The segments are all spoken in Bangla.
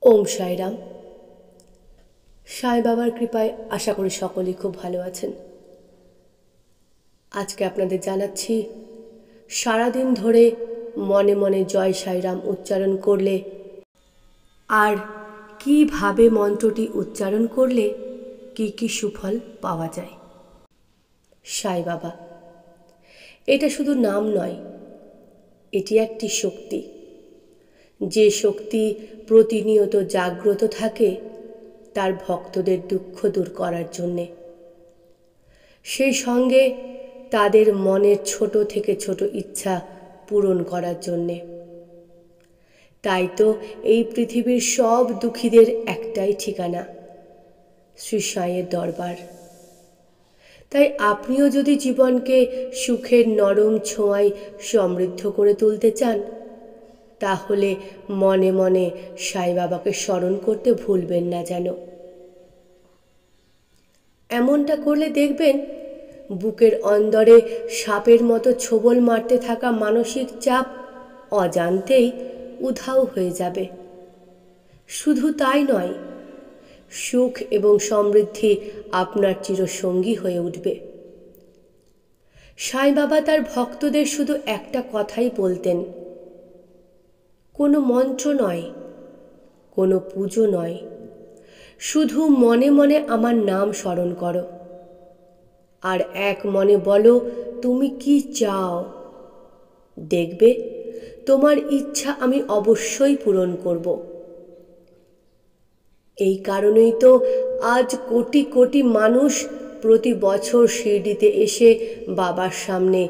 ওম সাইরাম। সাই বাবার কৃপায় আশা করি সকলেই খুব ভালো আছেন। আজকে আপনাদের জানাচ্ছি সারাদিন ধরে মনে মনে জয় সাইরাম উচ্চারণ করলে আর কিভাবে মন্ত্রটি উচ্চারণ করলে কি কি সুফল পাওয়া যায়। সাই বাবা, এটা শুধু নাম নয়, এটি একটি শক্তি, যে শক্তি প্রতিনিয়ত জাগ্রত থাকে তার ভক্তদের দুঃখ দূর করার জন্যে, সেই সঙ্গে তাদের মনের ছোট থেকে ছোট ইচ্ছা পূরণ করার জন্যে। তাই তো এই পৃথিবীর সব দুঃখীদের একটাই ঠিকানা, শ্রী সাইয়ের দরবার। তাই আপনিও যদি জীবনকে সুখের নরম ছোঁয়ায় সমৃদ্ধ করে তুলতে চান, তাহলে মনে মনে সাই বাবাকে স্মরণ করতে ভুলবেন না যেন। এমনটা করলে দেখবেন বুকের অন্দরে সাপের মতো ছোবল মারতে থাকা মানসিক চাপ অজান্তেই উধাও হয়ে যাবে। শুধু তাই নয়, সুখ এবং সমৃদ্ধি আপনার চিরসঙ্গী হয়ে উঠবে। সাই বাবা তার ভক্তদের শুধু একটা কথাই বলতেন, কোনো মন্ত্র নয়, কোনো পুজো নয়, শুধু মনে মনে আমার নাম স্মরণ করো আর এক মনে বলো তুমি কি চাও। দেখবে তোমার ইচ্ছা আমি অবশ্যই পূরণ করব। এই কারণেই তো আজ কোটি কোটি মানুষ প্রতি বছর শিরডিতে এসে বাবার সামনে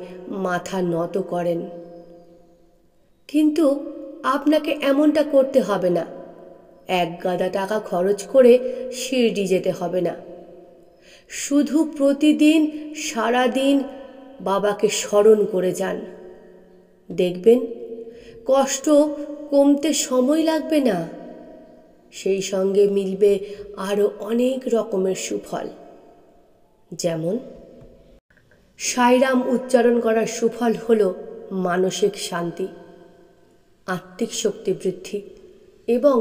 মাথা নত করেন। কিন্তু আপনাকে এমনটা করতে হবে না, এক গাদা টাকা খরচ করে শিরডি যেতে হবে না। শুধু প্রতিদিন সারাদিন বাবাকে স্মরণ করে যান, দেখবেন কষ্ট কমতে সময় লাগবে না, সেই সঙ্গে মিলবে আরও অনেক রকমের সুফল। যেমন সাইরাম উচ্চারণ করার সুফল হল মানসিক শান্তি, আত্মিক শক্তি বৃদ্ধি এবং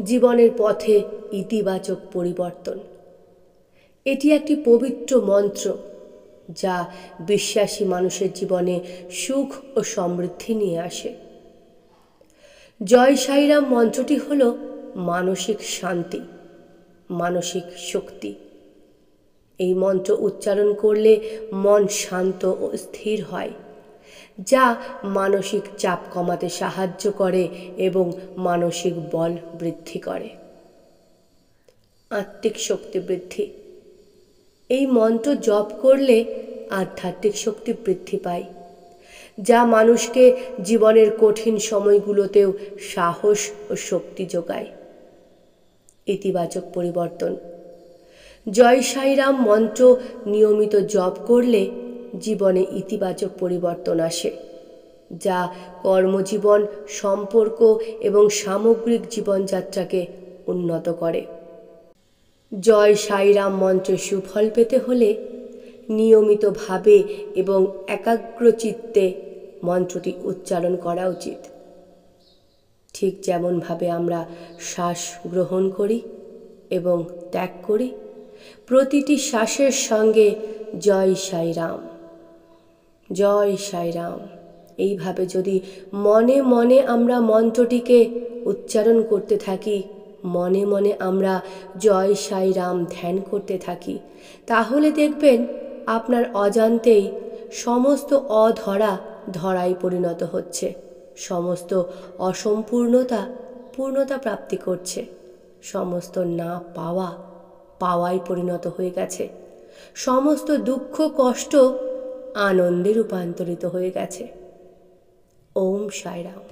জীবনের পথে ইতিবাচক পরিবর্তন। এটি একটি পবিত্র মন্ত্র যা বিশ্বাসী মানুষের জীবনে সুখ ও সমৃদ্ধি নিয়ে আসে। জয় সাইরাম মন্ত্রটি হল মানসিক শান্তি, মানসিক শক্তি। এই মন্ত্র উচ্চারণ করলে মন শান্ত ও স্থির হয়, যা মানসিক চাপ কমাতে সাহায্য করে এবং মানসিক বল বৃদ্ধি করে। আত্মিক শক্তি বৃদ্ধি। এই মন্ত্র জপ করলে আধ্যাত্মিক শক্তি বৃদ্ধি পায়, যা মানুষকে জীবনের কঠিন সময়গুলোতেও সাহস ও শক্তি যোগায়। ইতিবাচক পরিবর্তন। জয় সাইরাম মন্ত্র নিয়মিত জপ করলে জীবনে ইতিবাচক পরিবর্তন আসে, যা কর্মজীবন, সম্পর্ক এবং সামগ্রিক জীবনযাত্রাকে উন্নত করে। জয় সাইরাম মন্ত্রের সুফল পেতে হলে নিয়মিতভাবে এবং একাগ্রচিত্তে মন্ত্রটি উচ্চারণ করা উচিত। ঠিক যেমনভাবে আমরা শ্বাস গ্রহণ করি এবং ত্যাগ করি, প্রতিটি শ্বাসের সঙ্গে জয় সাইরাম, জয় সাইরাম, এইভাবে যদি মনে মনে আমরা মন্ত্রটিকে উচ্চারণ করতে থাকি, মনে মনে আমরা জয় সাইরাম ধ্যান করতে থাকি, তাহলে দেখবেন আপনার অজান্তেই সমস্ত অধরা ধরায় পরিণত হচ্ছে, সমস্ত অসম্পূর্ণতা পূর্ণতা প্রাপ্তি করছে, সমস্ত না পাওয়া পাওয়ায় পরিণত হয়ে গেছে, সমস্ত দুঃখ কষ্ট আনন্দে রূপান্তরিত হয়ে গেছে। ওম সাইরাম।